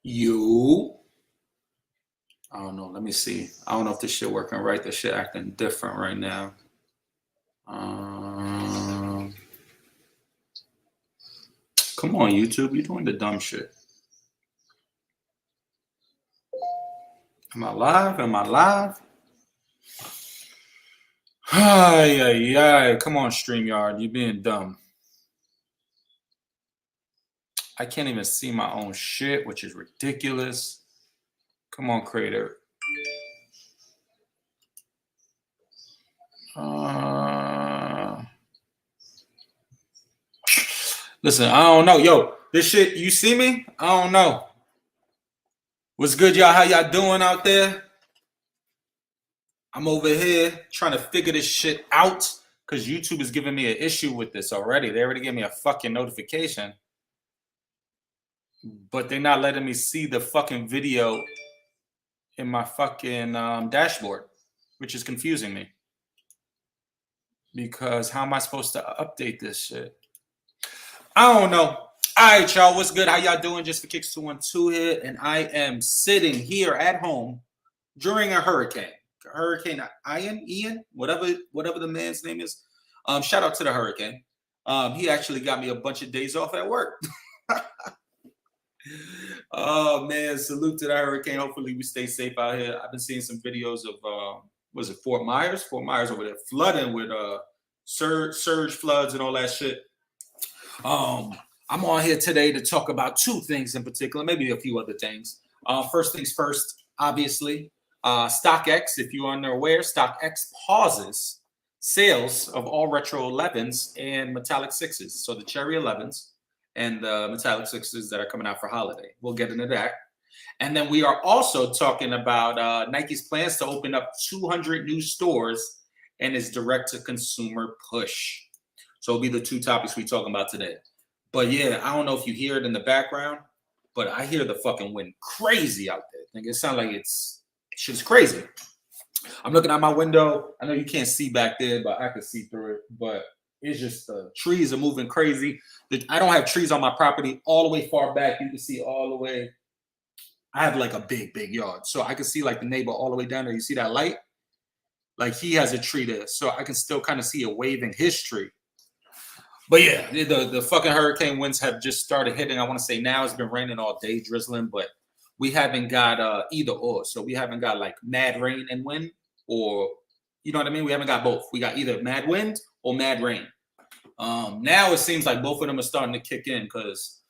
You. I don't know. Let me see. I don't know if this shit working right. This shit acting different right now. Come on, YouTube. You're doing the dumb shit. Am I live? Am I live? Ay, ay, ay. Come on, StreamYard. You being dumb. I can't even see my own shit, which is ridiculous. Come on, creator. Listen, I don't know. Yo, this shit, you see me? I don't know. What's good, y'all? How y'all doing out there? I'm over here trying to figure this shit out because YouTube is giving me an issue with this already. They already gave me a fucking notification, but they're not letting me see the fucking video in my fucking dashboard, which is confusing me. Because how am I supposed to update this shit? I don't know. All right, y'all. What's good? How y'all doing? Just for Kicks 212 here, and I am sitting here at home during a hurricane. Hurricane Ian, whatever the man's name is. Shout out to the hurricane. He actually got me a bunch of days off at work. Oh man, salute to the hurricane. Hopefully we stay safe out here. I've been seeing some videos of was it Fort Myers? Fort Myers over there flooding with surge floods and all that shit. I'm on here today to talk about two things in particular, maybe a few other things. First things first, obviously, StockX. If you are unaware, StockX pauses sales of all retro 11's and metallic 6s. So the cherry 11's and the metallic 6s that are coming out for holiday. We'll get into that. And then we are also talking about Nike's plans to open up 200 new stores and its direct-to-consumer push. So it'll be the two topics we're talking about today. But yeah, I don't know if you hear it in the background, but I hear the fucking wind crazy out there. I think it sounds like shit's crazy. I'm looking out my window. I know you can't see back there, but I can see through it. But it's just the trees are moving crazy. I don't have trees on my property all the way far back. You can see all the way. I have like a big yard. So I can see like the neighbor all the way down there. You see that light? Like he has a tree there. So I can still kind of see a wave in his tree. But yeah, the fucking hurricane winds have just started hitting. I want to say now it's been raining all day, drizzling, but we haven't got either or. So we haven't got like mad rain and wind, or you know what I mean? We haven't got both. We got either mad wind or mad rain. Now it seems like both of them are starting to kick in because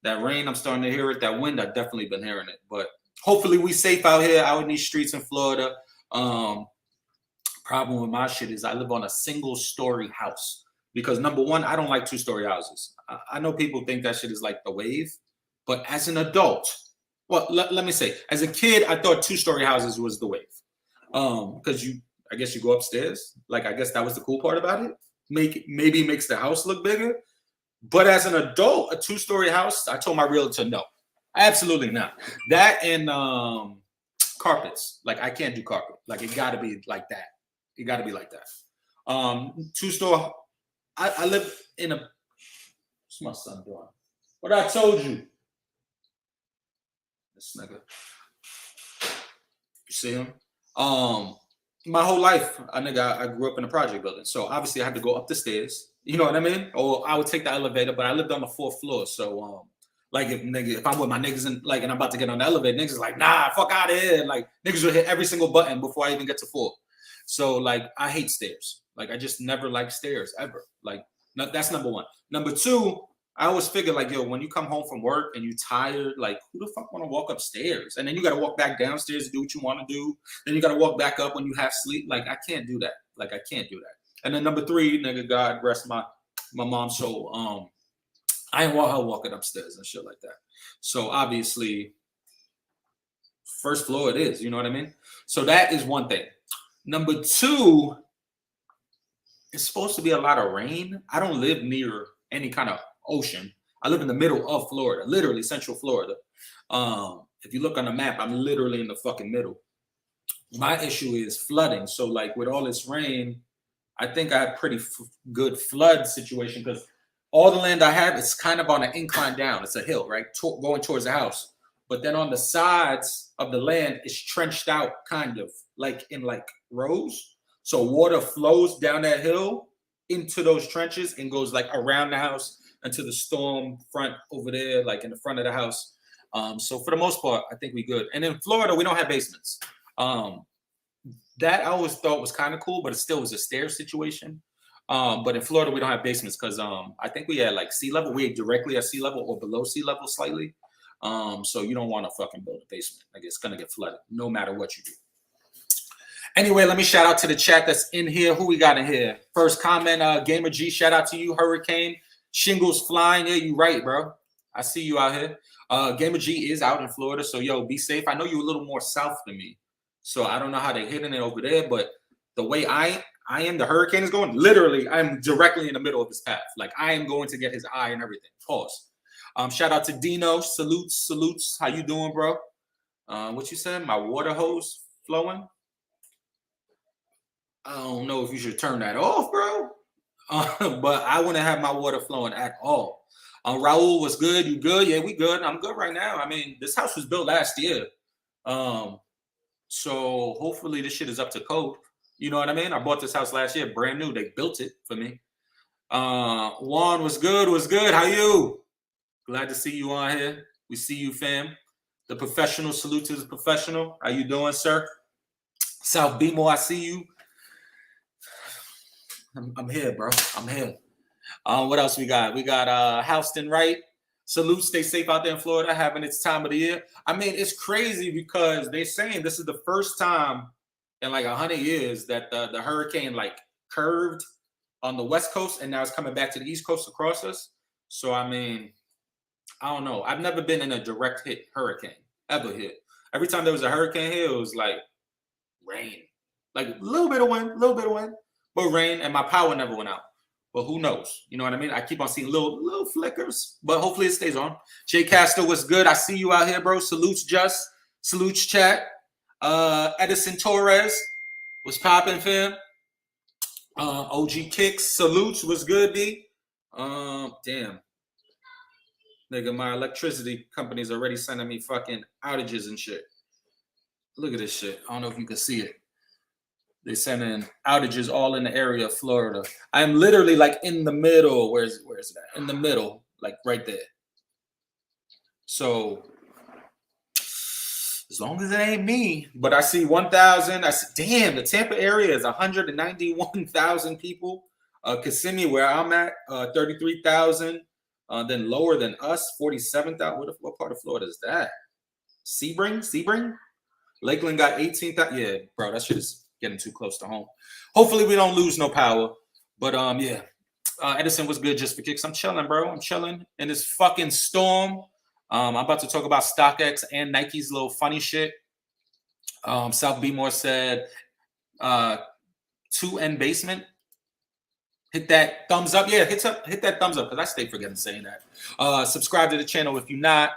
that rain, I'm starting to hear it. That wind, I've definitely been hearing it. But hopefully we safe out here, out in these streets in Florida. Problem with my shit is I live on a single-story house. Because number one, I don't like two-story houses. I know people think that shit is like the wave, but as an adult, well, let me say, as a kid, I thought two-story houses was the wave. Because I guess you go upstairs. Like, I guess that was the cool part about it. Maybe makes the house look bigger. But as an adult, a two-story house, I told my realtor no, absolutely not. That and carpets. Like, I can't do carpet. Like, it got to be like that. It got to be like that. Two-story. I live in a. What's my son doing? What I told you. This nigga. You see him? My whole life, I grew up in a project building, so obviously I had to go up the stairs. You know what I mean? Or I would take the elevator, but I lived on the 4th floor, so like if I'm with my niggas and I'm about to get on the elevator, niggas like nah, fuck out of here. Like niggas will hit every single button before I even get to 4. So like I hate stairs. Like I just never liked stairs ever. Like that's number one. Number two, I always figure like, yo, when you come home from work and you're tired, like who the fuck want to walk upstairs? And then you got to walk back downstairs to do what you want to do. Then you got to walk back up when you have sleep. Like I can't do that. Like I can't do that. And then number three, nigga, God rest my mom's soul. I ain't want her walking upstairs and shit like that. So obviously, 1st floor it is. You know what I mean? So that is one thing. Number two, it's supposed to be a lot of rain. I don't live near any kind of ocean. I live in the middle of Florida, literally Central Florida. If you look on the map, I'm literally in the fucking middle. My issue is flooding. So like with all this rain, I think I have pretty good flood situation because all the land I have is kind of on an incline down. It's a hill, right? Going towards the house. but then on the sides of the land is trenched out, kind of like in like rows. So water flows down that hill into those trenches and goes like around the house into the storm front over there, like in the front of the house. So for the most part, I think we good. And in Florida, we don't have basements. That I always thought was kind of cool, but it still was a stair situation. But in Florida, we don't have basements because I think we had like sea level. We directly at sea level or below sea level slightly. So you don't want to fucking build a basement. Like it's gonna get flooded no matter what you do. Anyway, let me shout out to the chat that's in here. Who we got in here? First comment, Gamer G, shout out to you. Hurricane, shingles flying. Yeah, you right, bro. I see you out here. Gamer G is out in Florida, so yo, be safe. I know you're a little more south than me, so I don't know how they're hitting it over there, but the way I am, the hurricane is going, literally, I'm directly in the middle of his path. Like I am going to get his eye and everything. Pause. Shout out to Dino. Salutes. How you doing, bro? What you said? My water hose flowing? I don't know if you should turn that off, bro. But I wouldn't have my water flowing at all. Raul, was good? You good? Yeah, we good. I'm good right now. I mean, this house was built last year. So hopefully this shit is up to code. You know what I mean? I bought this house last year, brand new. They built it for me. Juan, was good? Was good? How you? Glad to see you on here. We see you, fam. The professional, salute to the professional. How you doing, sir? South Bemo, I see you. I'm here, bro. I'm here. What else we got? We got Houston, right? Salute, stay safe out there in Florida, having its time of the year. I mean, it's crazy because they're saying this is the first time in like 100 years that the hurricane like curved on the West Coast and now it's coming back to the East Coast across us. So, I mean, I don't know. I've never been in a direct hit hurricane, ever hit. Every time there was a hurricane here, it was like rain. Like a little bit of wind, but rain, and my power never went out. But who knows? You know what I mean? I keep on seeing little flickers, but hopefully it stays on. Jay Castor, what's good? I see you out here, bro. Salutes, Just. Salutes, chat. Edison Torres, what's popping, fam? OG Kicks, salutes, what's good, B? Damn. Nigga, my electricity company's already sending me fucking outages and shit. Look at this shit. I don't know if you can see it. They're sending outages all in the area of Florida. I'm literally like in the middle. Where's that? In the middle, like right there. So as long as it ain't me, but I see 1,000. I see, damn, the Tampa area is 191,000 people. Kissimmee, where I'm at, 33,000. Then lower than us, 47,000. What part of Florida is that? Sebring? Lakeland got 18,000. Yeah, bro, that shit is getting too close to home. Hopefully we don't lose no power. But yeah. Edison was good just for kicks. I'm chilling, bro. I'm chilling in this fucking storm. I'm about to talk about StockX and Nike's little funny shit. South Bmore said 2N basement. Hit that thumbs up. Yeah, hit that thumbs up because I stay forgetting saying that. Subscribe to the channel if you're not.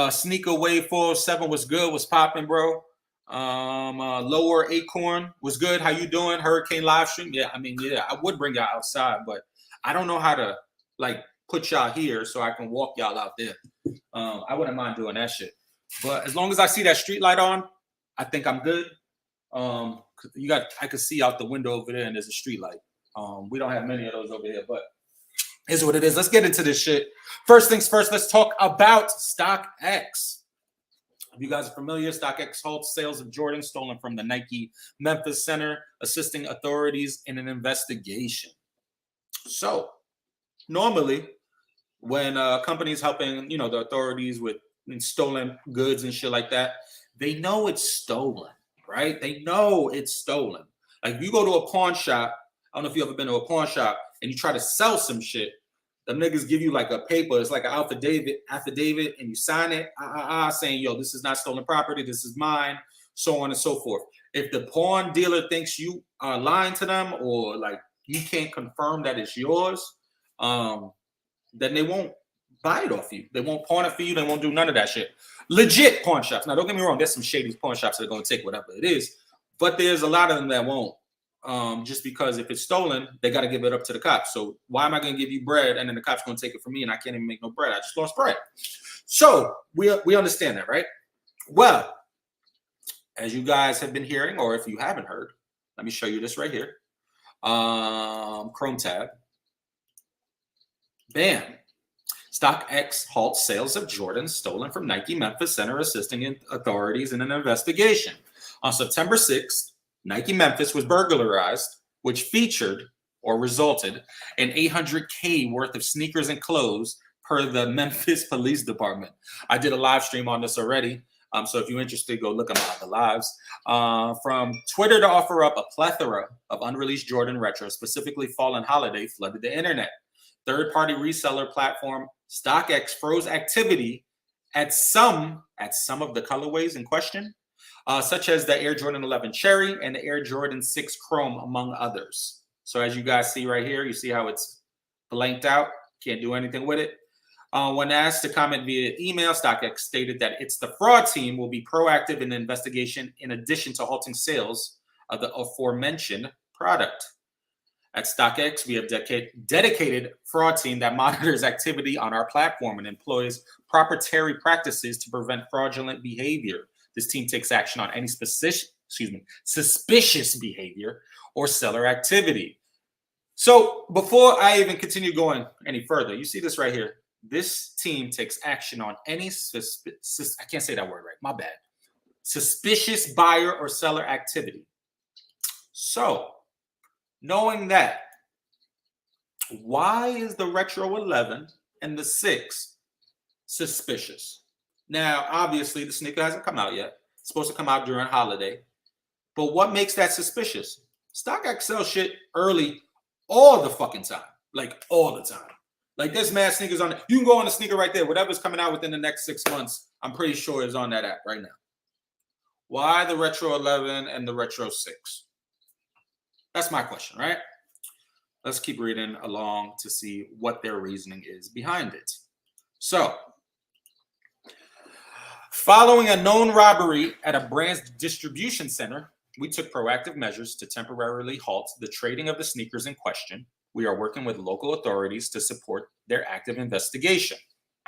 Sneaker Wave 407 was good. Was popping, bro. Lower Acorn was good. How you doing? Hurricane live stream. Yeah, I mean, yeah, I would bring y'all outside, but I don't know how to like put y'all here so I can walk y'all out there. I wouldn't mind doing that shit. But as long as I see that street light on, I think I'm good. I could see out the window over there and there's a street light. We don't have many of those over here, but here's what it is. Let's get into this shit. First things first, let's talk about StockX. If you guys are familiar, StockX halts sales of Jordan stolen from the Nike Memphis Center, assisting authorities in an investigation. So normally when companies helping, the authorities with stolen goods and shit like that, they know it's stolen, right? They know it's stolen. Like if you go to a pawn shop, I don't know if you ever been to a pawn shop and you try to sell some shit, the niggas give you like a paper. It's like an affidavit, and you sign it, saying, yo, this is not stolen property. This is mine, so on and so forth. If the pawn dealer thinks you are lying to them or like you can't confirm that it's yours, then they won't buy it off you. They won't pawn it for you. They won't do none of that shit. Legit pawn shops. Now, don't get me wrong. There's some shady pawn shops that are going to take whatever it is, but there's a lot of them that won't. Just because if it's stolen, they got to give it up to the cops. So why am I going to give you bread and then the cops going to take it from me and I can't even make no bread? I just lost bread. So we understand that, right? Well, as you guys have been hearing, or if you haven't heard, let me show you this right here. Chrome tab. Bam. StockX halts sales of Jordans stolen from Nike Memphis Center, assisting authorities in an investigation. On September 6th, Nike Memphis was burglarized, which featured or resulted in $800K worth of sneakers and clothes per the Memphis Police Department. I did a live stream on this already. So if you're interested, go look at the lives. From Twitter to offer up a plethora of unreleased Jordan retros, specifically fall and holiday, flooded the internet. Third-party reseller platform StockX froze activity at some of the colorways in question, such as the Air Jordan 11 Cherry and the Air Jordan 6 Chrome, among others. So as you guys see right here, you see how it's blanked out. Can't do anything with it. When asked to comment via email, StockX stated that it's the fraud team will be proactive in the investigation in addition to halting sales of the aforementioned product. At StockX, we have dedicated fraud team that monitors activity on our platform and employs proprietary practices to prevent fraudulent behavior. This team takes action on any suspicious behavior or seller activity. So before I even continue going any further, you see this right here. This team takes action on any I can't say that word right. My bad. Suspicious buyer or seller activity. So, knowing that, why is the Retro 11 and the 6 suspicious? Now, obviously, the sneaker hasn't come out yet. It's supposed to come out during holiday. But what makes that suspicious? StockX sells shit early all the fucking time. Like, all the time. Like, there's mad sneakers on it. You can go on the sneaker right there. Whatever's coming out within the next 6 months, I'm pretty sure is on that app right now. Why the Retro 11 and the Retro 6? That's my question, right? Let's keep reading along to see what their reasoning is behind it. So, following a known robbery at a brand's distribution center, we took proactive measures to temporarily halt the trading of the sneakers in question. We are working with local authorities to support their active investigation.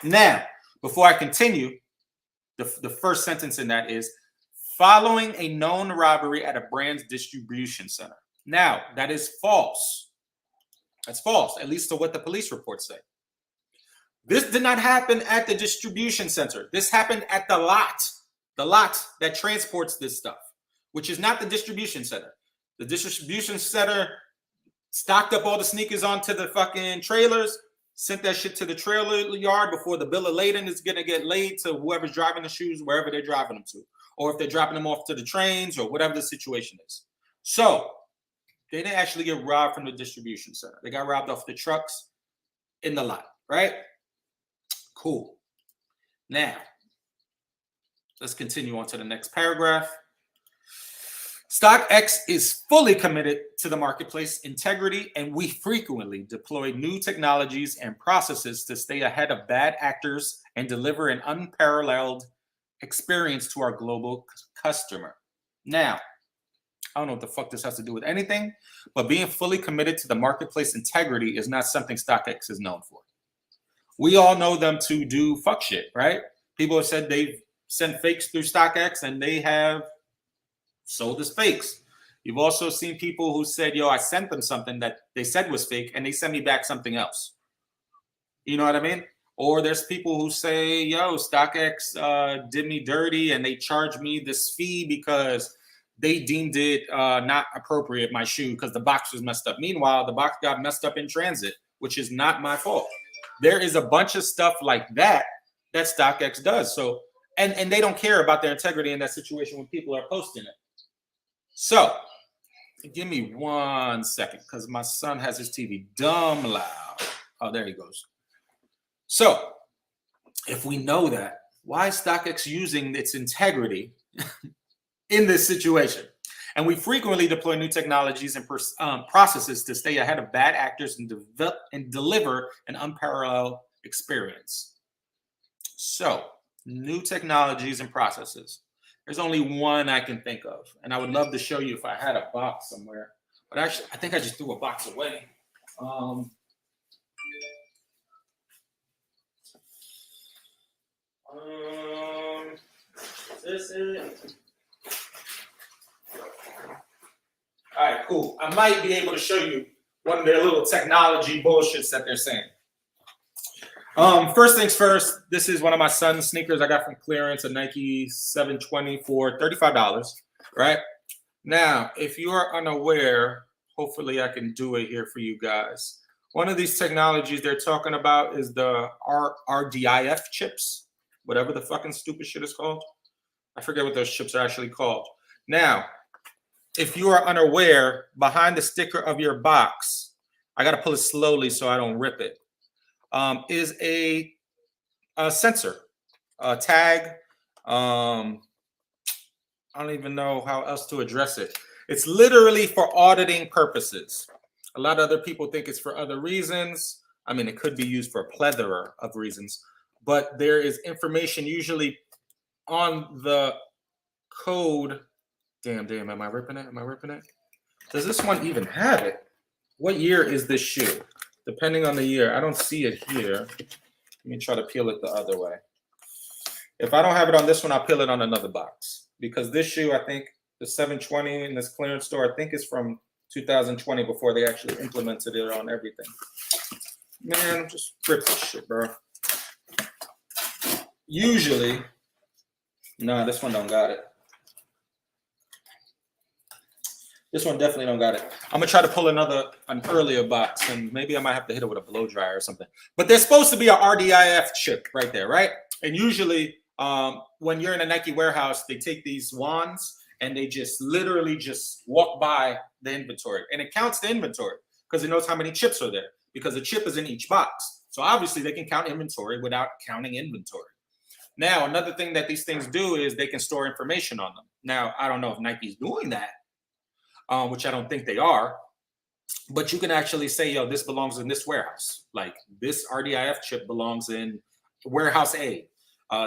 Now, before I continue, the first sentence in that is, following a known robbery at a brand's distribution center. Now, that is false. That's false, at least to what the police reports say. This did not happen at the distribution center. This happened at the lot that transports this stuff, which is not the distribution center. The distribution center stocked up all the sneakers onto the fucking trailers, sent that shit to the trailer yard before the bill of lading is going to get laid to whoever's driving the shoes, wherever they're driving them to, or if they're dropping them off to the trains or whatever the situation is. So they didn't actually get robbed from the distribution center. They got robbed off the trucks in the lot, right? Cool. Now, let's continue on to the next paragraph. StockX is fully committed to the marketplace integrity, and we frequently deploy new technologies and processes to stay ahead of bad actors and deliver an unparalleled experience to our global customer. Now, I don't know what the fuck this has to do with anything, but being fully committed to the marketplace integrity is not something StockX is known for. We all know them to do fuck shit, right? People have said they've sent fakes through StockX and they have sold as fakes. You've also seen people who said, yo, I sent them something that they said was fake and they sent me back something else. You know what I mean? Or there's people who say, yo, StockX did me dirty and they charged me this fee because they deemed it not appropriate, my shoe, because the box was messed up. Meanwhile, the box got messed up in transit, which is not my fault. There is a bunch of stuff like that that StockX does. So, and they don't care about their integrity in that situation when people are posting it. So, give me 1 second, because my son has his TV dumb loud. Oh, there he goes. So, if we know that, why is StockX using its integrity in this situation? And we frequently deploy new technologies and processes to stay ahead of bad actors and deliver an unparalleled experience. So, new technologies and processes. There's only one I can think of, and I would love to show you if I had a box somewhere. But actually, I think I just threw a box away. this is. All right, cool. I might be able to show you one of their little technology bullshits that they're saying. First things first, this is one of my son's sneakers I got from clearance, a Nike 720 for $35, right? Now, if you are unaware, hopefully I can do it here for you guys. One of these technologies they're talking about is the RDIF chips, whatever the fucking stupid shit is called. I forget what those chips are actually called. Now, if you are unaware, behind the sticker of your box, I got to pull it slowly so I don't rip it, is a sensor, a tag. I don't even know how else to address it. It's literally for auditing purposes. A lot of other people think it's for other reasons. I mean, it could be used for a plethora of reasons, but there is information usually on the code. Damn, am I ripping it? Am I ripping it? Does this one even have it? What year is this shoe? Depending on the year, I don't see it here. Let me try to peel it the other way. If I don't have it on this one, I'll peel it on another box. Because this shoe, I think, the 720 in this clearance store, I think is from 2020 before they actually implemented it on everything. Man, just rip this shit, bro. Usually, nah, this one don't got it. This one definitely don't got it. I'm gonna try to pull an earlier box, and maybe I might have to hit it with a blow dryer or something. But there's supposed to be a RDIF chip right there, right? And usually, when you're in a Nike warehouse, they take these wands and they just literally just walk by the inventory, and it counts the inventory because it knows how many chips are there because the chip is in each box. So obviously, they can count inventory without counting inventory. Now, another thing that these things do is they can store information on them. Now, I don't know if Nike's doing that. Which I don't think they are, but you can actually say, yo, this belongs in this warehouse. Like this RDIF chip belongs in warehouse A.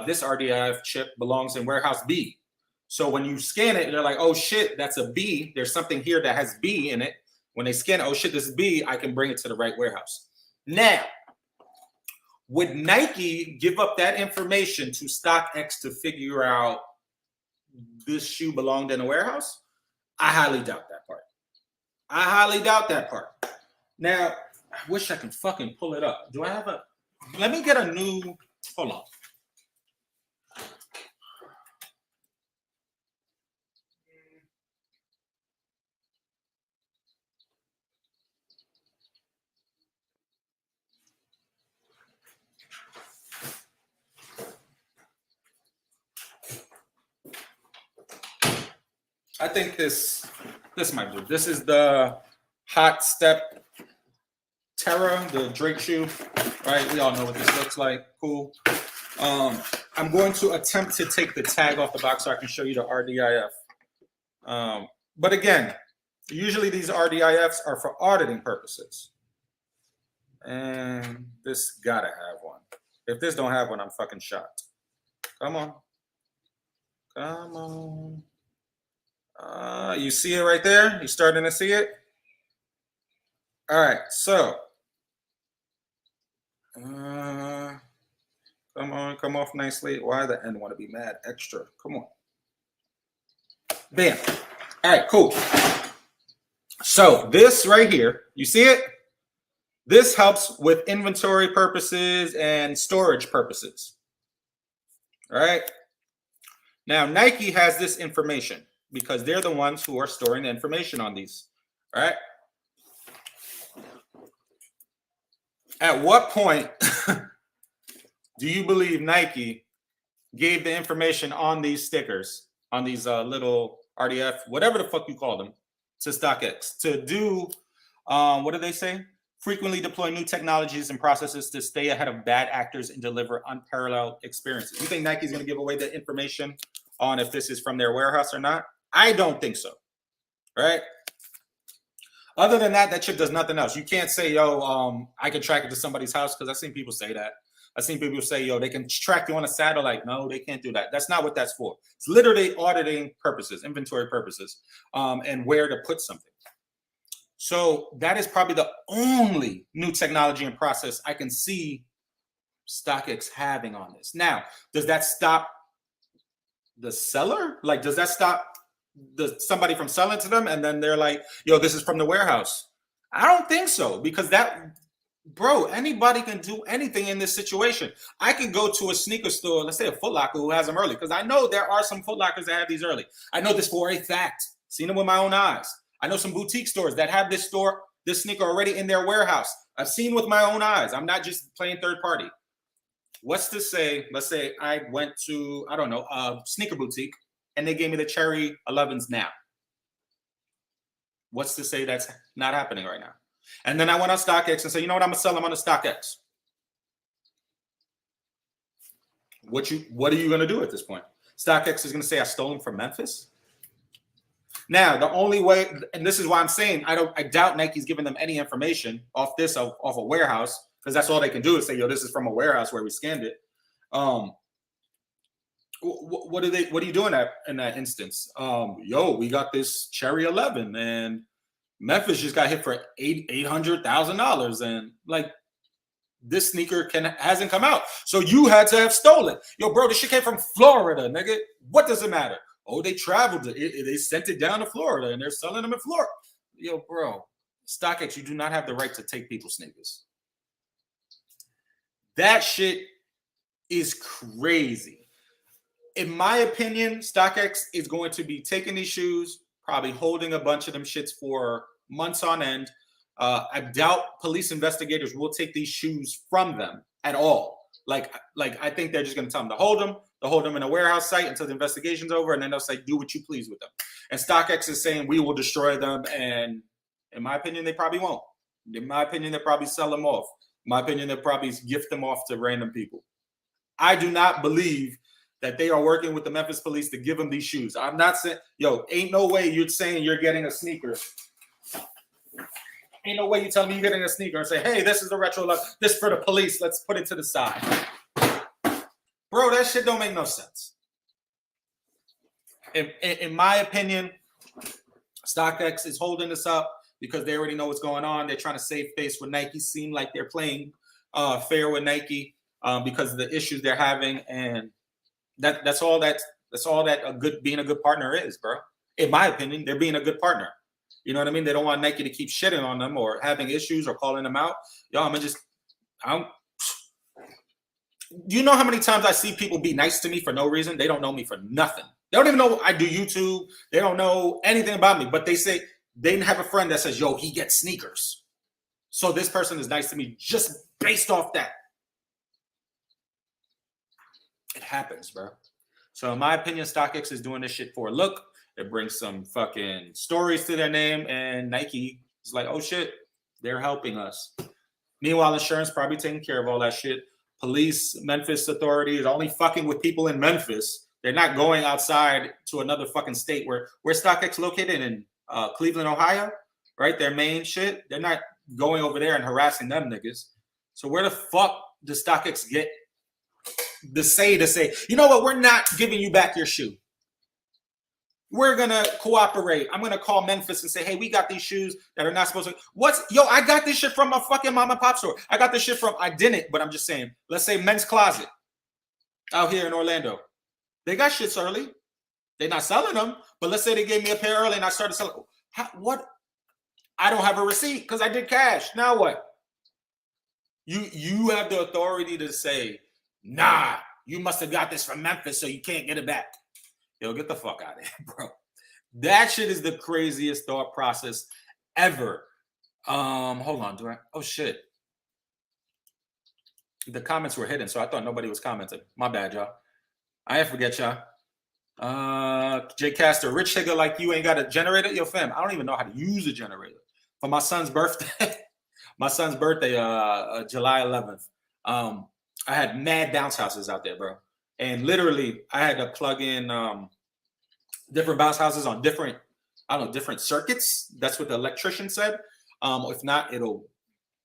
This RDIF chip belongs in warehouse B. So when you scan it, they're like, oh shit, that's a B. There's something here that has B in it. When they scan it, oh shit, this is B, I can bring it to the right warehouse. Now, would Nike give up that information to StockX to figure out this shoe belonged in a warehouse? I highly doubt that part. I highly doubt that part. Now, I wish I could fucking pull it up. Do I have let me get a new, hold on. I think this might do. This is the Hot Step Terra, the Drake shoe, right? We all know what this looks like. Cool. I'm going to attempt to take the tag off the box so I can show you the RDIF. But again, usually these RDIFs are for auditing purposes. And this gotta have one. If this don't have one, I'm fucking shocked. Come on. Come on. You see it right there? You starting to see it? All right, so come on, come off nicely. Why the end want to be mad extra? Come on. Bam. All right, cool. So this right here, you see it? This helps with inventory purposes and storage purposes. All right. Now, Nike has this information because they're the ones who are storing the information on these. All right. At what point do you believe Nike gave the information on these stickers, on these little RDF, whatever the fuck you call them, to StockX to do, what do they say? Frequently deploy new technologies and processes to stay ahead of bad actors and deliver unparalleled experiences. You think Nike's going to give away the information on if this is from their warehouse or not? I don't think so. Right? Other than that, that chip does nothing else. You can't say, yo, I can track it to somebody's house, because I've seen people say that. I've seen people say, yo, they can track you on a satellite. No, they can't do that. That's not what that's for. It's literally auditing purposes, inventory purposes, and where to put something. So that is probably the only new technology and process I can see StockX having on this. Now, does that stop the seller? Like, does that stop somebody from selling to them? And then they're like, yo, this is from the warehouse. I don't think so, because bro, anybody can do anything in this situation. I can go to a sneaker store, let's say a Foot Locker, who has them early, because I know there are some Foot Lockers that have these early. I know this for a fact. Seen them with my own eyes. I know some boutique stores that have this sneaker already in their warehouse. I've seen with my own eyes. I'm not just playing third party. What's to say, let's say I went to, I don't know, a sneaker boutique, and they gave me the cherry 11's now. What's to say that's not happening right now? And then I went on StockX and said, you know what, I'm going to sell them on the StockX. What are you going to do at this point? StockX is going to say I stole them from Memphis? Now, the only way, and this is why I'm saying I doubt Nike's giving them any information off a warehouse, because that's all they can do is say, yo, this is from a warehouse where we scanned it. What are you doing in that instance? Yo, we got this cherry 11 and Memphis just got hit for $800,000, and like this sneaker hasn't come out, so you had to have stolen. Yo, bro, this shit came from Florida, nigga. What does it matter? Oh, they traveled they sent it down to Florida and they're selling them in Florida. Yo, bro, StockX, you do not have the right to take people's sneakers. That shit is crazy. In my opinion, StockX is going to be taking these shoes, probably holding a bunch of them shits for months on end. I doubt police investigators will take these shoes from them at all. Like I think they're just going to tell them to hold them. They'll hold them in a warehouse site until the investigation's over, and then they'll say, do what you please with them. And StockX is saying, we will destroy them. And in my opinion, they probably won't. In my opinion, they'll probably sell them off. In my opinion, they'll probably gift them off to random people. I do not believe that they are working with the Memphis police to give them these shoes. I'm not saying, yo, ain't no way you're saying you're getting a sneaker. Ain't no way you're telling me you're getting a sneaker and say, hey, this is the retro look. This for the police. Let's put it to the side. Bro, that shit don't make no sense. In my opinion, StockX is holding this up because they already know what's going on. They're trying to save face with Nike. Seem like they're playing fair with Nike because of the issues they're having, and that's all that being a good partner is, bro. In my opinion, they're being a good partner. You know what I mean? They don't want Nike to keep shitting on them or having issues or calling them out. Yo, you know how many times I see people be nice to me for no reason? They don't know me for nothing. They don't even know I do YouTube. They don't know anything about me, but they say they have a friend that says, yo, he gets sneakers. So this person is nice to me just based off that. It happens, bro. So in my opinion, StockX is doing this shit for a look. It brings some fucking stories to their name, and Nike is like, oh shit, they're helping us. Meanwhile, insurance probably taking care of all that shit. Police, Memphis authority is only fucking with people in Memphis. They're not going outside to another fucking state. Where StockX located in Cleveland, Ohio, right? Their main shit. They're not going over there and harassing them niggas. So where the fuck does StockX get to say, you know what, we're not giving you back your shoe. We're going to cooperate. I'm going to call Memphis and say, hey, we got these shoes that are not supposed to. I got this shit from a fucking mom and pop store. I got this shit from, I didn't, but I'm just saying, let's say Men's Closet out here in Orlando. They got shits early. They're not selling them, but let's say they gave me a pair early and I started selling. What? I don't have a receipt because I did cash. Now what? You have the authority to say, nah, you must have got this from Memphis, so you can't get it back. Yo, get the fuck out of here, bro. That shit is the craziest thought process ever. Hold on. Oh, shit. The comments were hidden, so I thought nobody was commenting. My bad, y'all. I ain't forget y'all. Jay Caster, rich nigga like you ain't got a generator? Yo, fam, I don't even know how to use a generator. For my son's birthday, July 11th, I had mad bounce houses out there, bro. And literally, I had to plug in different bounce houses on different circuits. That's what the electrician said. If not, it'll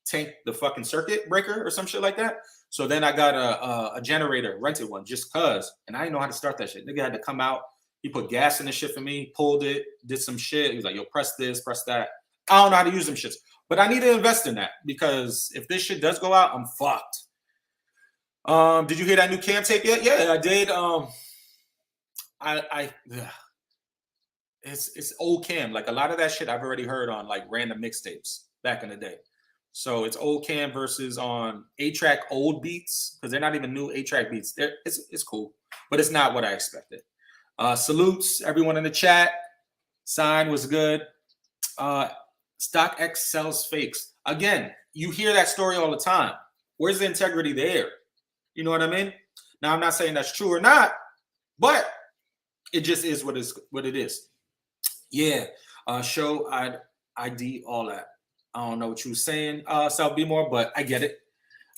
tank the fucking circuit breaker or some shit like that. So then I got a generator, rented one, just cause. And I didn't know how to start that shit. Nigga had to come out. He put gas in the shit for me, pulled it, did some shit. He was like, yo, press this, press that. I don't know how to use them shits. But I need to invest in that because if this shit does go out, I'm fucked. Did you hear that new cam tape yet? Yeah, I did. it's old cam. Like a lot of that shit I've already heard on like random mixtapes back in the day. So it's old cam versus on 8-track old beats, because they're not even new 8-track beats. It's cool, but it's not what I expected. Salutes everyone in the chat. Sign was good. StockX sells fakes. Again, you hear that story all the time. Where's the integrity there? You know what I mean? Now, I'm not saying that's true or not, but it just is what it is. Yeah. Show ID, all that. I don't know what you were saying, Sal B more, but I get it.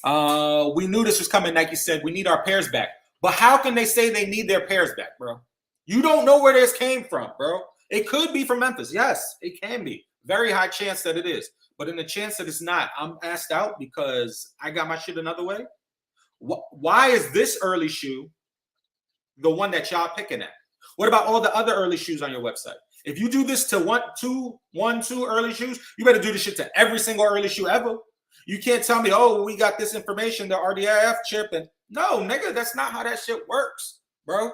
We knew this was coming. Nike said we need our pairs back. But how can they say they need their pairs back, bro? You don't know where this came from, bro. It could be from Memphis. Yes, it can be. Very high chance that it is. But in the chance that it's not, I'm asked out because I got my shit another way. Why is this early shoe the one that y'all picking at? What about all the other early shoes on your website? If you do this to two early shoes, you better do this shit to every single early shoe ever. You can't tell me, oh, we got this information, the RDIF chip. And no, nigga, that's not how that shit works, bro.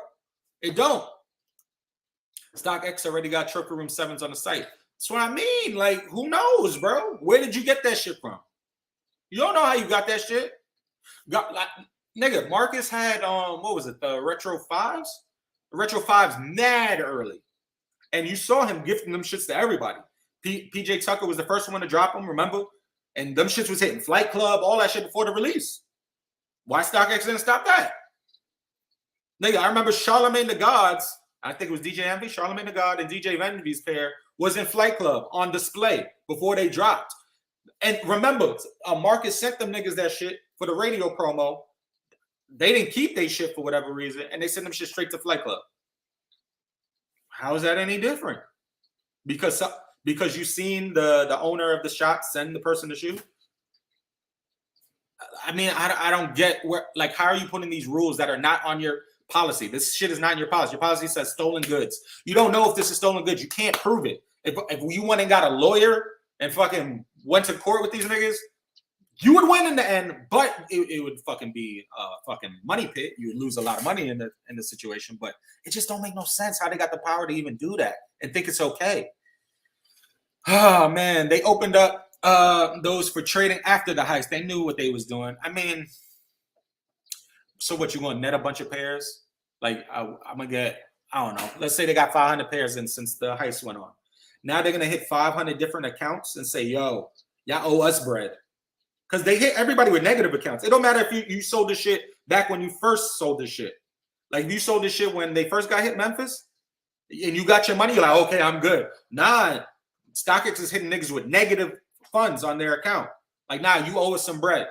It don't. StockX already got Trophy Room 7s on the site. That's what I mean. Like, who knows, bro? Where did you get that shit from? You don't know how you got that shit. Nigga, Marcus had, what was it, the Retro 5s? The Retro 5s mad early. And you saw him gifting them shits to everybody. PJ Tucker was the first one to drop them, remember? And them shits was hitting Flight Club, all that shit before the release. Why StockX didn't stop that? Nigga, I remember Charlemagne the God's, I think it was DJ Envy, Charlemagne the God, and DJ Envy's pair was in Flight Club on display before they dropped. And remember, Marcus sent them niggas that shit for the radio promo. They didn't keep their shit for whatever reason, and they sent them shit straight to Flight Club. How is that any different? Because you seen the owner of the shop send the person the shoe? I mean, I don't get where, like, how are you putting these rules that are not on your policy? This shit is not in your policy. Your policy says stolen goods. You don't know if this is stolen goods. You can't prove it. If you went and got a lawyer and fucking went to court with these niggas, you would win in the end, but it would fucking be a fucking money pit. You would lose a lot of money in the situation, but it just don't make no sense how they got the power to even do that and think it's okay. Oh man, they opened up those for trading after the heist. They knew what they was doing. I mean, so what, you gonna net a bunch of pairs? Like I'm gonna get, I don't know. Let's say they got 500 pairs in since the heist went on. Now they're gonna hit 500 different accounts and say, yo, y'all owe us bread. Because they hit everybody with negative accounts. It don't matter if you sold this shit back when you first sold this shit. Like, if you sold this shit when they first got hit Memphis and you got your money, you're like, okay, I'm good. Nah, StockX is hitting niggas with negative funds on their account. Like, nah, you owe us some bread.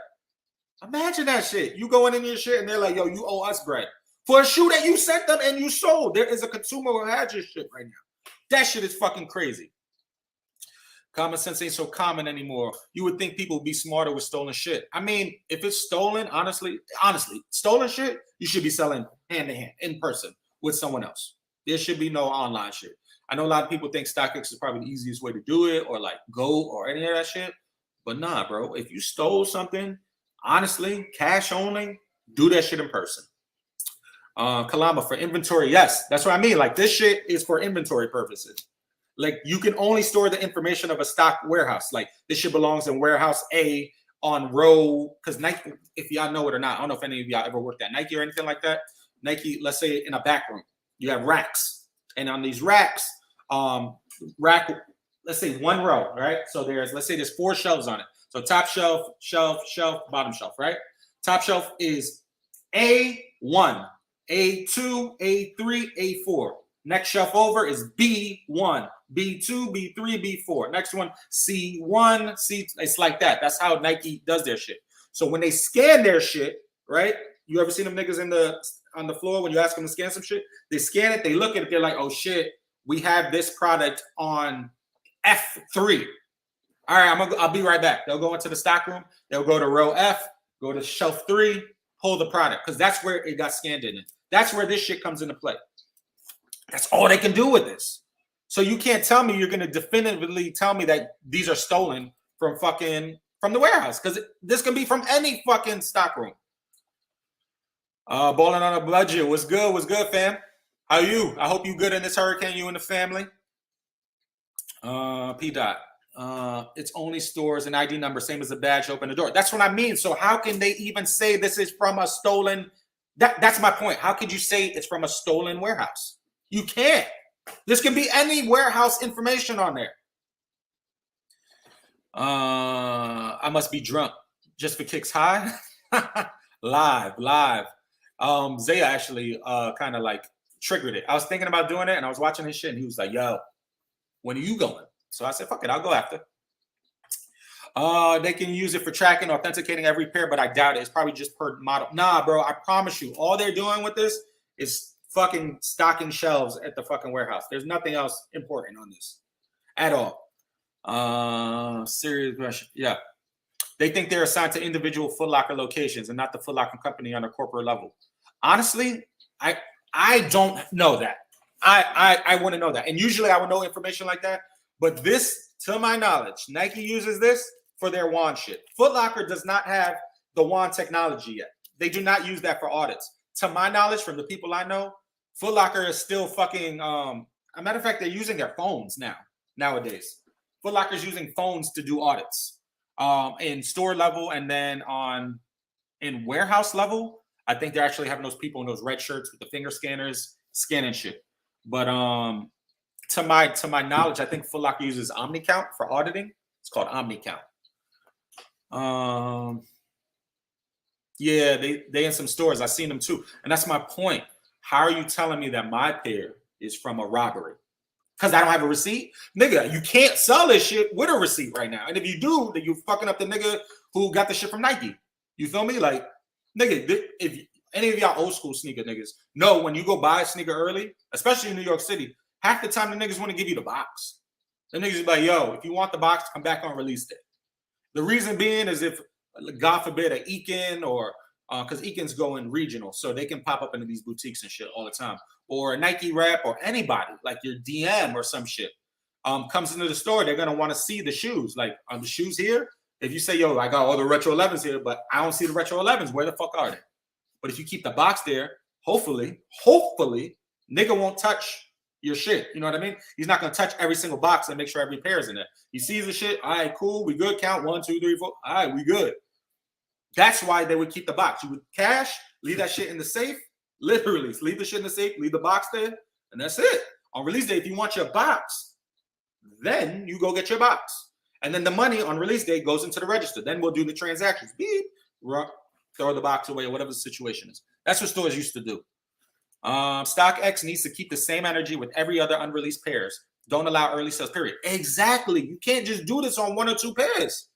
Imagine that shit. You going in your shit and they're like, yo, you owe us bread. For a shoe that you sent them and you sold. There is a consumer who had your shit right now. That shit is fucking crazy. Common sense ain't so common anymore. You would think people would be smarter with stolen shit. I mean, if it's stolen, honestly, stolen shit, you should be selling hand to hand, in person, with someone else. There should be no online shit. I know a lot of people think StockX is probably the easiest way to do it, or like Go or any of that shit. But nah, bro. If you stole something, honestly, cash only, do that shit in person. Kalama, for inventory, yes. That's what I mean. Like, this shit is for inventory purposes. Like, you can only store the information of a stock warehouse. Like, this shit belongs in warehouse A on row, because Nike, if y'all know it or not, I don't know if any of y'all ever worked at Nike or anything like that. Nike, let's say in a back room, you have racks. And on these racks, let's say one row, right? So let's say there's 4 shelves on it. So top shelf, bottom shelf, right? Top shelf is A1, A2, A3, A4. Next shelf over is B1, B2, B3, B4. Next one, C1, C. It's like that. That's how Nike does their shit. So when they scan their shit, right? You ever seen them niggas on the floor when you ask them to scan some shit? They scan it, they look at it, they're like, oh shit, we have this product on F3. All right, I'll be right back. They'll go into the stock room, they'll go to row F, go to shelf 3, pull the product, because that's where it got scanned in. That's where this shit comes into play. That's all they can do with this. So you can't tell me you're going to definitively tell me that these are stolen from the warehouse, because this can be from any fucking stock room. Balling on a budget. What's good, fam? How are you? I hope you good in this hurricane, you and the family. P dot. It's only stores an ID number, same as a badge, open the door. That's what I mean. So how can they even say this is from a stolen? That's my point. How could you say it's from a stolen warehouse? You can't. This can be any warehouse information on there. I must be drunk just for kicks high. live. Zaya actually kind of like triggered it. I was thinking about doing it and I was watching his shit and he was like, yo, when are you going? So I said, fuck it, I'll go after. They can use it for tracking, authenticating every pair, but I doubt it. It's probably just per model. Nah, bro, I promise you, all they're doing with this is fucking stocking shelves at the fucking warehouse. There's nothing else important on this at all. Serious question. Yeah. They think they're assigned to individual Foot Locker locations and not the Foot Locker company on a corporate level. Honestly, I don't know that. I want to know that. And usually I would know information like that. But this, to my knowledge, Nike uses this for their wand shit. Foot Locker does not have the wand technology yet. They do not use that for audits. To my knowledge, from the people I know, Foot Locker is still fucking, a matter of fact, they're using their phones nowadays. Foot Locker's using phones to do audits. In store level and then in warehouse level, I think they're actually having those people in those red shirts with the finger scanners scanning shit. But to my knowledge, I think Foot Locker uses OmniCount for auditing. It's called OmniCount. Yeah, they in some stores. I've seen them too. And that's my point. How are you telling me that my pair is from a robbery? Because I don't have a receipt? Nigga, you can't sell this shit with a receipt right now. And if you do, then you fucking up the nigga who got the shit from Nike. You feel me? Like, nigga, if any of y'all old school sneaker niggas know when you go buy a sneaker early, especially in New York City, half the time the niggas want to give you the box. The niggas is like, yo, if you want the box, come back on release day. The reason being is if, God forbid, a Eakin or because Eakin's going regional, so they can pop up into these boutiques and shit all the time. Or a Nike rep or anybody, like your DM or some shit, comes into the store, they're going to want to see the shoes. Like, are the shoes here? If you say, yo, I got all the retro 11's here, but I don't see the retro 11's, where the fuck are they? But if you keep the box there, hopefully, nigga won't touch your shit. You know what I mean? He's not going to touch every single box and make sure every pair is in there. He sees the shit. All right, cool. We good. Count 1, 2, 3, 4. All right, we good. That's why they would keep the box. You would cash, leave that shit in the safe. Literally, leave the shit in the safe, leave the box there, and that's it. On release day, if you want your box, then you go get your box. And then the money on release day goes into the register. Then we'll do the transactions. Beep, throw the box away, or whatever the situation is. That's what stores used to do. StockX needs to keep the same energy with every other unreleased pairs. Don't allow early sales, period. Exactly. You can't just do this on 1 or 2 pairs.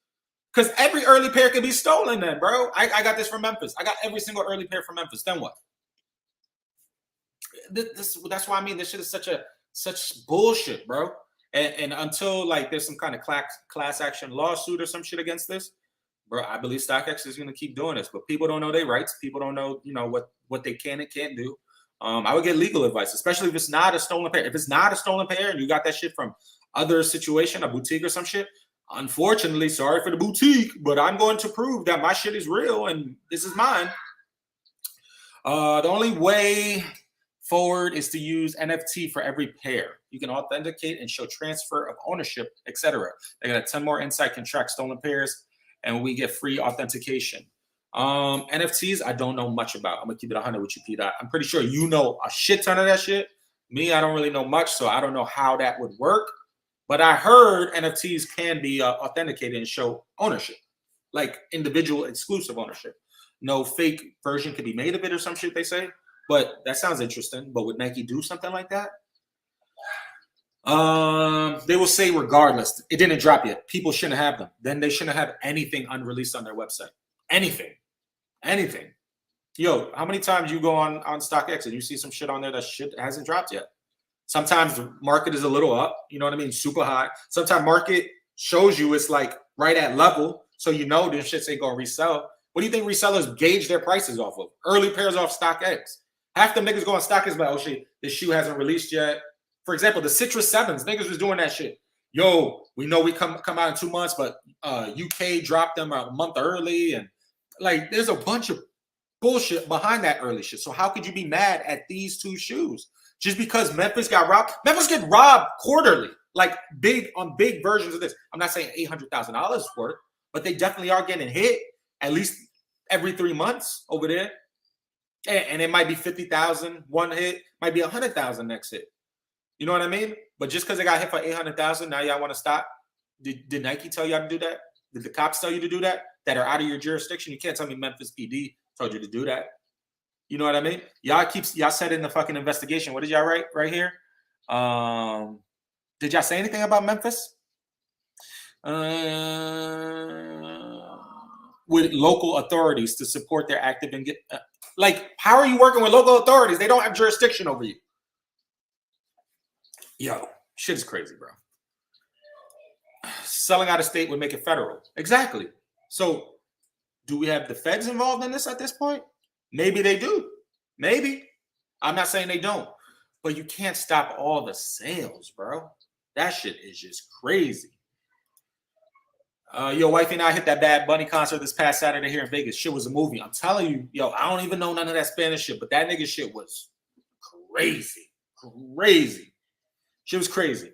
Because every early pair can be stolen then, bro. I got this from Memphis. I got every single early pair from Memphis. Then what? That's why I mean this shit is such bullshit, bro. And until like there's some kind of class action lawsuit or some shit against this, bro, I believe StockX is gonna keep doing this. But people don't know their rights. People don't know, what they can and can't do. I would get legal advice, especially if it's not a stolen pair. If it's not a stolen pair and you got that shit from other situation, a boutique or some shit, unfortunately, sorry for the boutique, but I'm going to prove that my shit is real and this is mine. The only way forward is to use NFT for every pair. You can authenticate and show transfer of ownership, etc. They got a 10 more insight can track stolen pairs, and we get free authentication. NFTs, I don't know much about. I'm gonna keep it 100 with you, P. I'm pretty sure you know a shit ton of that shit. Me, I don't really know much, so I don't know how that would work. But I heard NFTs can be authenticated and show ownership, like individual exclusive ownership. No fake version could be made of it or some shit, they say. But that sounds interesting. But would Nike do something like that? They will say regardless, it didn't drop yet. People shouldn't have them. Then they shouldn't have anything unreleased on their website. Anything. Yo, how many times you go on StockX and you see some shit on there that shit hasn't dropped yet? Sometimes the market is a little up, you know what I mean? Super high. Sometimes market shows you it's like right at level. So you know this shit ain't gonna resell. What do you think resellers gauge their prices off of? Early pairs off StockX. Half the niggas go on StockX like, oh shit, this shoe hasn't released yet. For example, the Citrus 7s, niggas was doing that shit. Yo, we know we come out in 2 months, but UK dropped them a month early. And like, there's a bunch of bullshit behind that early shit. So how could you be mad at these 2 shoes? Just because Memphis got robbed. Memphis get robbed quarterly, like big versions of this. I'm not saying $800,000 worth, but they definitely are getting hit at least every 3 months over there. And it might be 50,000 one hit, might be 100,000 next hit. You know what I mean? But just because they got hit for 800,000, now y'all want to stop? Did Nike tell y'all to do that? Did the cops tell you to do that? That are out of your jurisdiction? You can't tell me Memphis PD told you to do that. You know what I mean? Y'all said in the fucking investigation. What did y'all write right here? Did y'all say anything about Memphis? With local authorities to support their active and like, how are you working with local authorities? They don't have jurisdiction over you. Yo, shit is crazy, bro. Selling out of state would make it federal. Exactly. So do we have the feds involved in this at this point? Maybe they do. Maybe. I'm not saying they don't. But you can't stop all the sales, bro. That shit is just crazy. Your wife and I hit that Bad Bunny concert this past Saturday here in Vegas. Shit was a movie. I'm telling you, yo, I don't even know none of that Spanish shit, but that nigga shit was crazy. Crazy. Shit was crazy.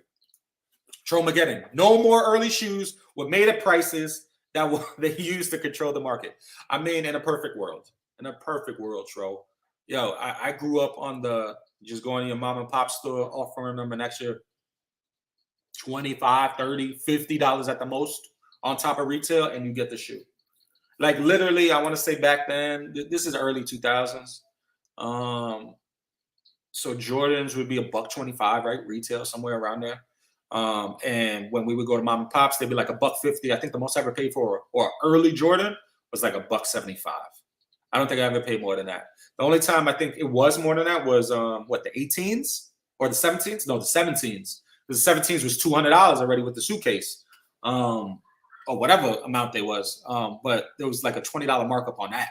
Tromageddon. No more early shoes with made-up prices that they use to control the market. I mean, in a perfect world. In a perfect world, Tro. Yo, I grew up on the just going to your mom and pop store, offering them an extra $25, $30, $50 at the most on top of retail, and you get the shoe. Like literally, I want to say back then, this is early 2000s. So Jordans would be $125, right? Retail, somewhere around there. And when we would go to mom and pops, they'd be like $150. I think the most I ever paid for or early Jordan was like $175. I don't think I ever paid more than that. The only time I think it was more than that was the 18s or the 17s? No, the 17s. The 17s was $200 already with the suitcase. Or whatever amount they was. But there was like a $20 markup on that.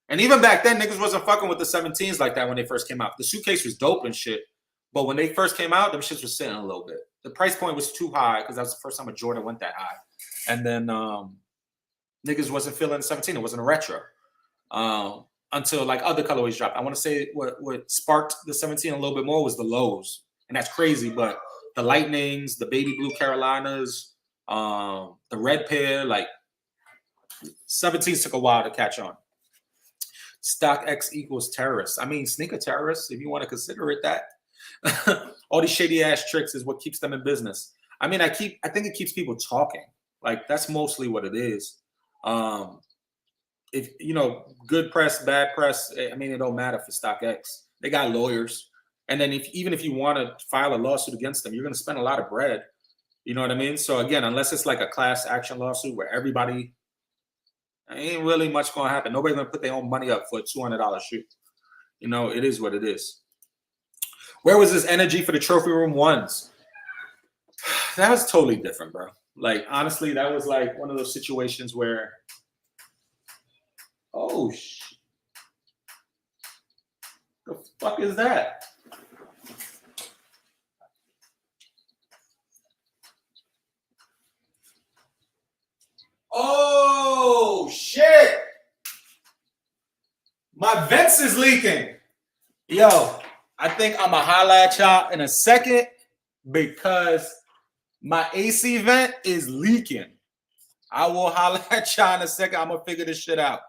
And even back then, niggas wasn't fucking with the 17s like that when they first came out. The suitcase was dope and shit. But when they first came out, them shits was sitting a little bit. The price point was too high because that was the first time a Jordan went that high. And then niggas wasn't feeling the 17. It wasn't a retro. Until like other colorways dropped. I want to say what sparked the 17 a little bit more was the lows. And that's crazy. But the Lightnings, the baby blue Carolinas, the red pair, like 17s took a while to catch on. StockX equals terrorists. I mean, sneaker terrorists, if you want to consider it that. All these shady ass tricks is what keeps them in business. I mean, I think it keeps people talking. Like that's mostly what it is. If you know, good press, bad press, I mean, it don't matter for StockX. They got lawyers. And then even if you want to file a lawsuit against them, you're going to spend a lot of bread. You know what I mean? So again, unless it's like a class action lawsuit where everybody, ain't really much going to happen. Nobody's going to put their own money up for a $200 shoe. You know, it is what it is. Where was this energy for the trophy room ones? That was totally different, bro. Like, honestly, that was like one of those situations where, oh, the fuck is that? Oh, shit. My vents is leaking. Yo, I think I'm going to holler at y'all in a second because my AC vent is leaking. I will holler at y'all in a second. I'm going to figure this shit out.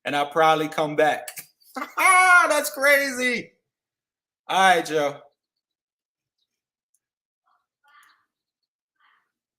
And I'll probably come back. That's crazy. All right, Joe.